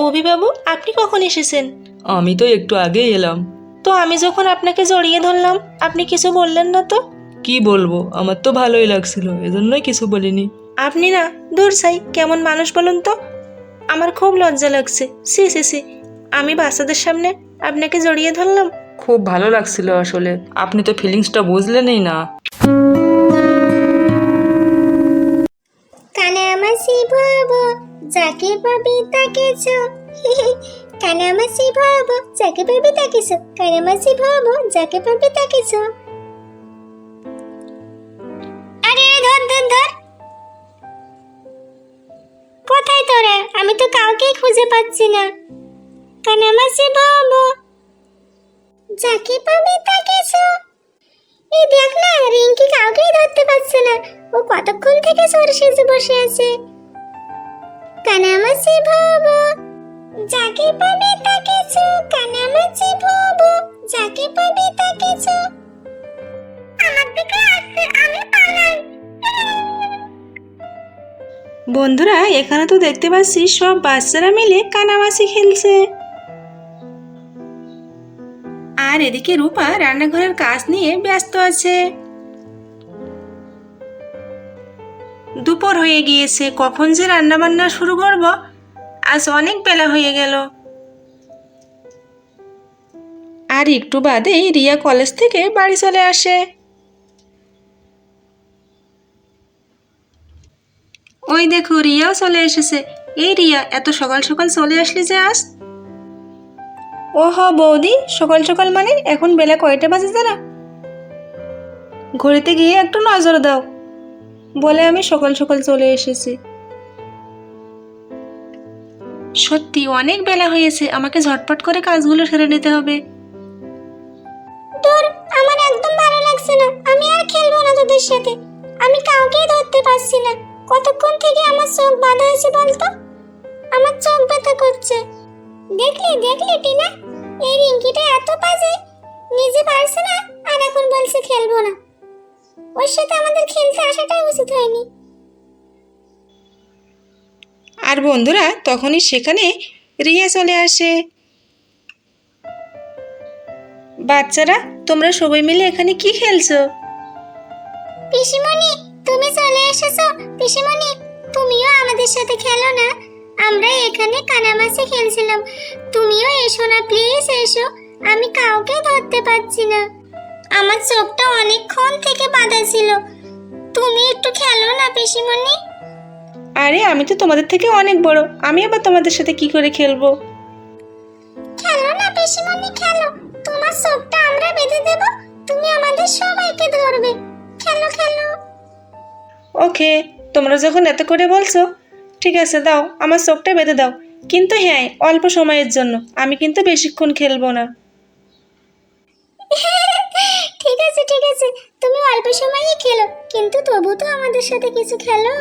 অভিবাবু, আপনি কখন এসেছেন? আমি তো একটু আগেই এলাম। তো আমি যখন আপনাকে জড়িয়ে ধরলাম, আপনি কিছু বললেন না তো? কি বলবো, আমার তো ভালোই লাগছিল, এজন্যই কিছু বলিনি। আপনি না, দূর সাই, কেমন মানুষ বলুন তো। আমার খুব লজ্জা লাগছে। সি সি সি, আমি বাচ্চাদের সামনে আপনাকে জড়িয়ে ধরলাম। খুব ভালো লাগছিল আসলে, আপনি তো ফিলিংসটা বুঝলেনই না। কানামাছি ভব যাকে পাবি তাকে চো কানামাছি ভব যাকে পাবি তাকে চো কানামাছি ভব যাকে পাবি তাকে চো। আরে ধর ধর ধর, কোথায় তোরা? আমি তো কাউকেই খুঁজে পাচ্ছি না। কানামাছি ভব যাকে পাবি তাকে চো। এই দেখ না, রিঙ্কি কাউকেই ধরতে পারছে না। ও কতক্ষণ থেকে চোর সেজে বসে আছে। কানামাছি ভব যাকে পাবে তাকে চো কানামাছি ভব যাকে পাবে তাকে চো। আমার দিকে আসছে, আমি পালাই। বন্ধুরা, এখানে তো দেখতে পাচ্ছি সব বাচ্চারা মিলে কানামাছি খেলছে। আর এদিকে রূপা রান্নাঘরের কাজ নিয়ে ব্যস্ত আছে। দুপুর হয়ে গিয়েছে, কখন যে রান্না বান্না শুরু করব, আজ অনেক বেলা হয়ে গেল। আর একটু বাদেই রিয়া কলেজ থেকে বাড়ি চলে আসে। ওই দেখো, রিয়াও চলে এসেছে। এই রিয়া, এত সকাল সকাল চলে আসলি যে আজ? ও হ বৌদি, সকাল সকাল মানে এখন বেলা কয়টা বাজে জানো? ঘড়িতে গিয়ে একটু নজর দাও, বলে আমি সকাল সকাল চলে এসেছি। সত্যি অনেক বেলা হয়েছে, আমাকে ঝটপট করে কাজগুলো সেরে নিতে হবে। দূর, আমার একদম ভালো লাগছে না। আমি আর খেলবো না তোদের সাথে। আমি কাউকেই ধরতে পারছি না। কতক্ষণ থেকে আমার চোখ বাঁধা আছে বলতো? আমার চোখ ব্যথা করছে। দেখলি দেখলি টিনা, এই রিঙ্কিটা এত বাজে, নিজে পারছে না আর এখন বলছে খেলবো না। ওর সাথে আমাদের খেলতে আসাটাই উচিত হয়নি। আর বন্ধুরা, তখনই সেখানে রিয়া চলে আসে। বাচ্চারা, তোমরা সবাই মিলে এখানে কি খেলছো? পিসিমণি, তুমি চলে এসেছো। পিসিমণি, তুমিও আমাদের সাথে খেলো না। আমরা এখানে কানামাছি খেলছিলাম। তুমিও এসো না, প্লিজ এসো। আমি কাউকে ধরতে পারছি না। আমার চোখটা অনেকক্ষণ থেকে বাঁধা ছিল। তুমি একটু খেলো না পিসিমণি। আরে, আমি তো তোমাদের থেকে অনেক বড়, আমি আবার তোমাদের সাথে কি করে খেলবো? খেলো না পিসিমণি, খেলো। তোমার চোখটা আমরা বেঁধে দেব, তুমি আমাদের সবাইকে ধরবে। খেলো খেলো। ওকে, তোমরা যখন এত করে বলছো, ঠিক আছে, দাও, আমার চোখটা বেঁধে দাও। কিন্তু হ্যাঁ, অল্প সময়ের জন্য, আমি কিন্তু বেশিক্ষণ খেলবো না। ঠিক আছে ঠিক আছে, তুমি অল্প সময়ই খেলো, কিন্তু তবু তো আমাদের সাথে কিছু খেলো।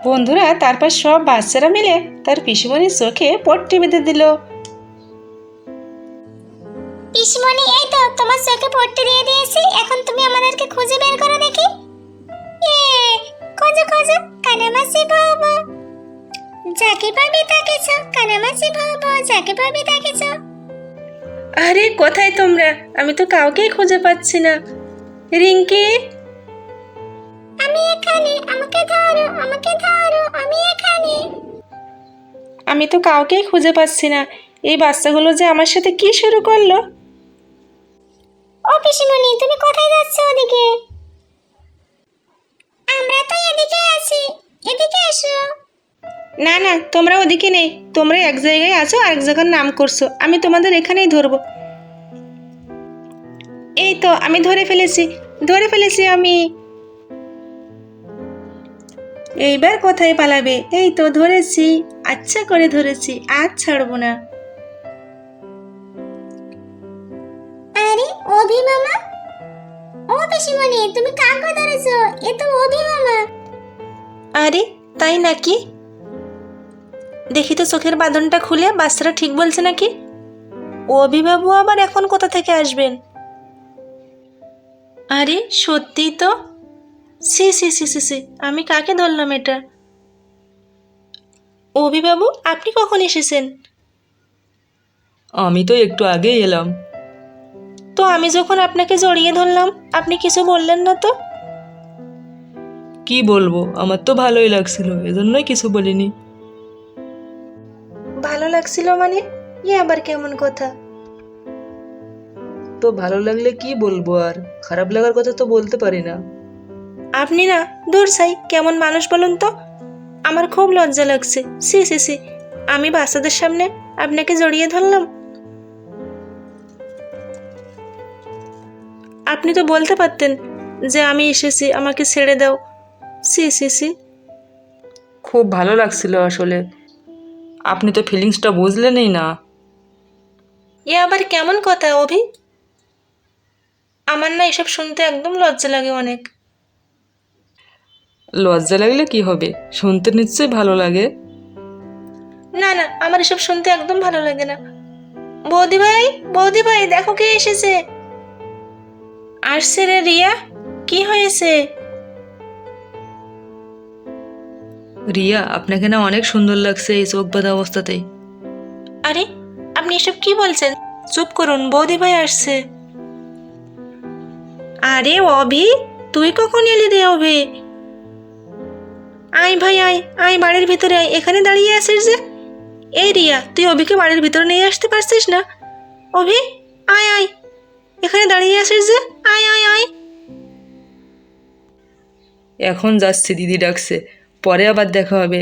বন্ধুরা, তারপর সব বাচ্চারা মিলে তার পিসিমণির চোখে পট্টি বেঁধে দিল। পিসমণি, এই তো তোমার চোখে পট্টি দিয়ে দিয়েছি। এখন তুমি আমাদেরকে খুঁজে বের করো দেখি। এ, খোঁজো খোঁজো, কানামাছি বাবা যাকে পাবি তাকে চো কানামাছি বাবা যাকে পাবি তাকে চো। আরে, কোথায় তোমরা? আমি তো কাউকেই খুঁজে পাচ্ছি না। রিঙ্কি, আমি এখানে, আমাকে ধরো আমাকে ধরো, আমি এখানে। আমি তো কাউকেই খুঁজে পাচ্ছি না। এই বাচ্চাগুলো যে আমার সাথে কি শুরু করলো! ও পিসমণি, তুমি কোথায় যাচ্ছ ওদিকে? আমরা তো এদিকে আছি, এদিকে এসো। না না, তোমরা ওদিকে নেই, তোমরা এক জায়গায় আছো আর এক জায়গার নাম করছো। আমি তোমাদের এখানেই ধরবো। এই তো আমি ধরে ফেলেছি, ধরে ফেলেছি আমি। এইবার কোথায় পালাবে? এই তো ধরেছি, আচ্ছা করে ধরেছি, আজ ছাড়বো না। আরে অভি মামা, ও পিসমণি, তুমি কাকে ধরেছো? এ তো অভি মামা। আরে, তাই নাকি? দেখি তো চোখের বাঁধনটা খুলে, বাচ্চারা ঠিক বলছে নাকি। অভিভাবক আবার এখন কোথা থেকে আসবেন? আরে, সত্যিই তো। সি সি সি সি সি, আমি কাকে ধরলাম এটা? অভিবাবু, আপনি কখন এসেছেন? আমি তো একটু আগেই এলাম। তো আমি যখন আপনাকে জড়িয়ে ধরলাম আপনি কিছু বললেন না তো? কি বলবো, আমার তো ভালোই লাগছিল, এজন্যই কিছু বলিনি। ভালো লাগছিল মানে? আবার কেমন কথা? তো ভালো লাগলে কি বলবো, আর খারাপ লাগার কথা তো বলতে পারি না। আপনি না, দূর সাই, কেমন মানুষ বলুন তো। আমার খুব লজ্জা লাগছে। সি সি সি, আমি বাচ্চাদের সামনে আপনাকে জড়িয়ে ধরলাম। আপনি তো বলতে পারতেন যে আমি এসেছি, আমাকে ছেড়ে দাও। সি সি সি। খুব ভালো লাগছিল আসলে, আপনি তো ফিলিংসটা বুঝলেনই না। আবার কেমন কথা অভি? আমার না এসব শুনতে একদম লজ্জা লাগে অনেক। লজ্জা লাগলে কি হবে, শুনতে নিশ্চয়ই ভালো লাগে। না না, আমার এসব শুনতে একদম ভালো লাগে না। বৌদি ভাই, বৌদি ভাই, দেখো কে এসেছে। আসছে রে রিয়া, কি হয়েছে? রিয়া, আপনাকে না অনেক সুন্দর লাগছে এই চোখ বাঁধা অবস্থাতেই। আরে, আপনি এসব কি বলছেন? চুপ করুন, বৌদি ভাই আসছে। আরে অভি, তুই কখন এলি রে অভি? আয় ভাই আয়, আয় বাড়ির ভিতরে আয়, এখানে দাঁড়িয়ে আছিস যে? এই রিয়া, তুই অভিকে বাড়ির ভিতরে নিয়ে আসতে পারছিস না? অভি, আয় আয়, এখানে দাঁড়িয়ে আছিস যে? আয় আয় আয়। এখন যাচ্ছি, দিদি ডাকছে, পরে আবার দেখা হবে।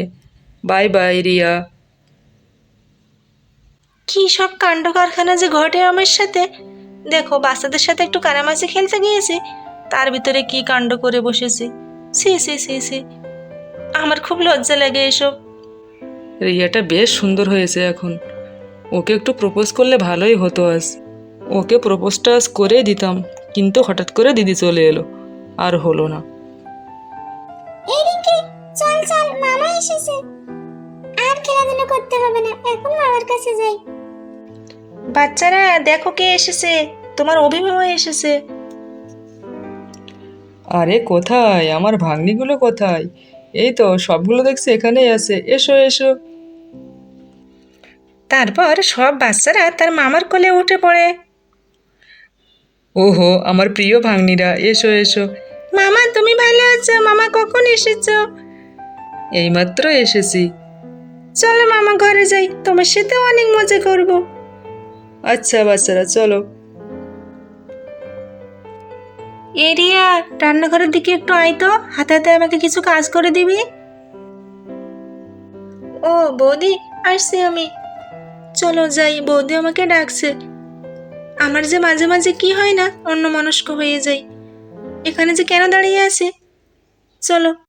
Bye bye Riya. কি সব কাণ্ড কারখানা যে ঘটে আমার সাথে। দেখো, বাচ্চাদের সাথে একটু কানামাছি খেলতে গিয়েছি, তার ভিতরে কি কাণ্ড করে বসেছি। সি সি সি সি, আমার খুব লজ্জা লাগে এসব। রিয়াটা বেশ সুন্দর হয়েছে এখন, ওকে একটু প্রপোজ করলে ভালোই হতো আজ। ওকে প্রপোজটা আজ করেই দিতাম, কিন্তু হঠাৎ করে দিদি চলে এলো, আর হলো না। এই রিঙ্কি, চল চল, মামা এসেছে। আর খেলাধুলা করতে হবে না, এখন মামার কাছে যাই। বাচ্চারা দেখো কে এসেছে, তোমার অভিমামা এসেছে। আরে কোথায় আমার ভাগ্নিগুলো, কোথায়? এই তো সবগুলো দেখছি এখানেই আছে, এসো এসো। তারপর সব বাচ্চারা তার মামার কোলে উঠে পড়ে। ওহো, আমার প্রিয় ভাগ্নিরা, এসো এসো। মামা তুমি ভালো আছো? মামা কখন এসেছো? এইমাত্র এসেছি। চলো মামা ঘরে যাই, তোমার সাথে অনেক মজা করব। আচ্ছা বাচ্চারা, চলো। এরিয়া, রান্নাঘরের দিকে একটু আয় তো, হাতে হাতে আমাকে কিছু কাজ করে দিবি। ও বৌদি, আসছি আমি। চলো যাই, বৌদি আমাকে ডাকছে। আমার যে মাঝে মাঝে কি হয় না, অন্যমনস্ক হয়ে যাই। এখানে যে কেন দাঁড়িয়ে আছে? চলো।